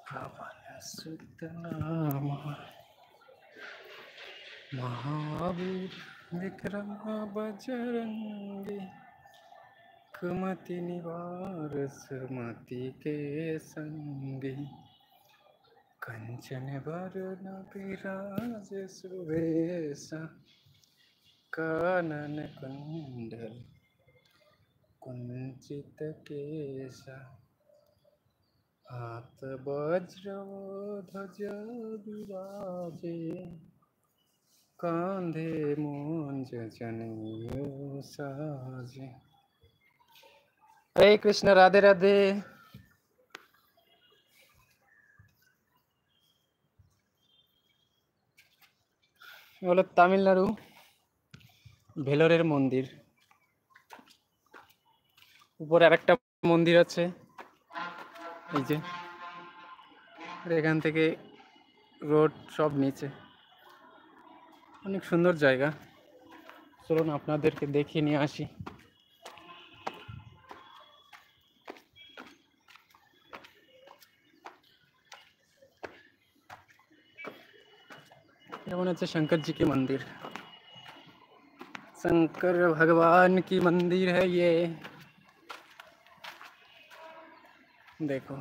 पवन सुत नाम महावीर विक्रम बजरंगी कुमति निवार सुमति के संगी कंचन वरण विराज सुवेशा कानन कुंडल कुंचित केशा हाथ वज्र ध्वजा विराजे कांधे मूंज जनेऊ साजे। हरे कृष्ण राधे राधे। হলো তামিলনাড়ু ভেলোরের মন্দির। উপরে আরেকটা মন্দির আছে এই যে, এখান থেকে রোড সব নিচে। অনেক সুন্দর জায়গা, চলুন আপনাদেরকে দেখিয়ে নিয়ে আসি। যেমন হচ্ছে शंकर जी की मंदिर, शंकर भगवान की मंदिर है ये, देखो।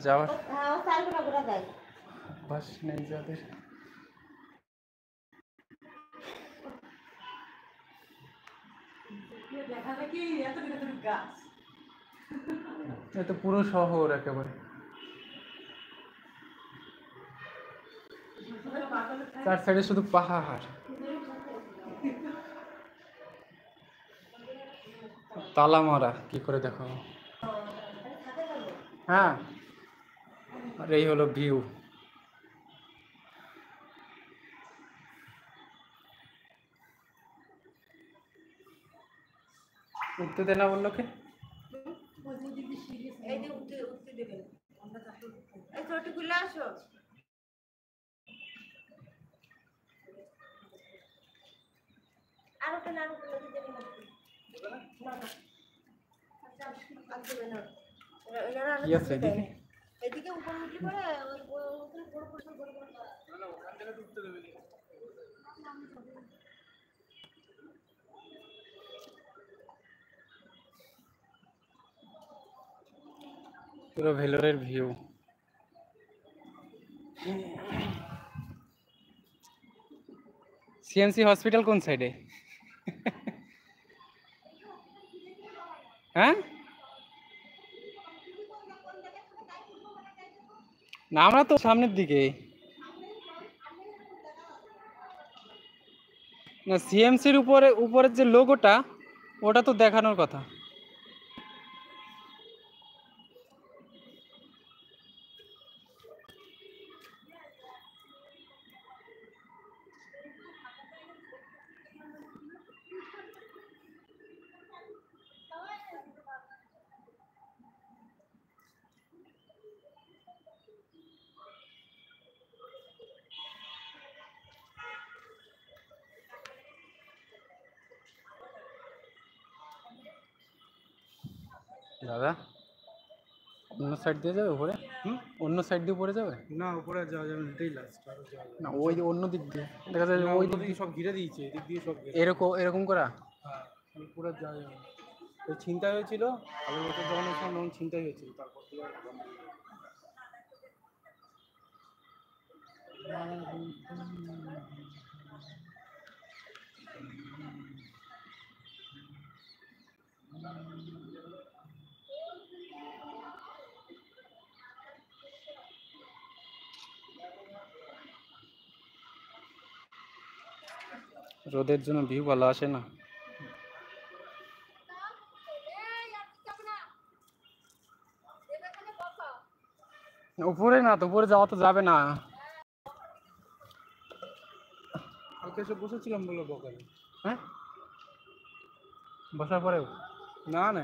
যাওয়ার বাস নেই যাদের। এত পুরো শহর একেবারে, চার সাইডে শুধু পাহাড়। তালা মারা কি করে দেখো। হ্যাঁ, আর এই হলো ভিউ। উঠতে দে না বললো কে? কি আছে এদিকে? এদিকে উপরে উঠলে পরে ওখান থেকে উঠতে দেবে। পুরো ভেলোরের ভিউ। সিএমসি হসপিটাল কোন সাইডে? হ্যাঁ, না আমরা তো সামনের দিকে। না, সিএমসির উপরে উপরের যে লোগোটা ওটা তো দেখানোর কথা। দাদা অন্য সাইড দিয়ে যাবে উপরে? অন্য সাইড দিয়ে উপরে যাবে না? উপরে যাওয়া যাবে না, এটাই লাস্ট। না, ওই অন্য দিক দিয়ে দেখা যায় ওই দিক দিয়ে সব ঘিরে দিয়েছে, এদিক দিয়ে সব এরকম এরকম করা। হ্যাঁ, পুরো যাওয়া যাবে না। ওই ছিনতাই হয়েছিল আগের বছর যখন এসেছিলাম তখন ছিনতাই হয়েছিল, তারপর রোদের জন্য ভিউ ভালো আসে না। উপরে না তো, উপরে যাওয়া তো যাবে না। কালকে এসে বসেছিলাম বলে বকালে। হ্যাঁ, বসার পরেও না না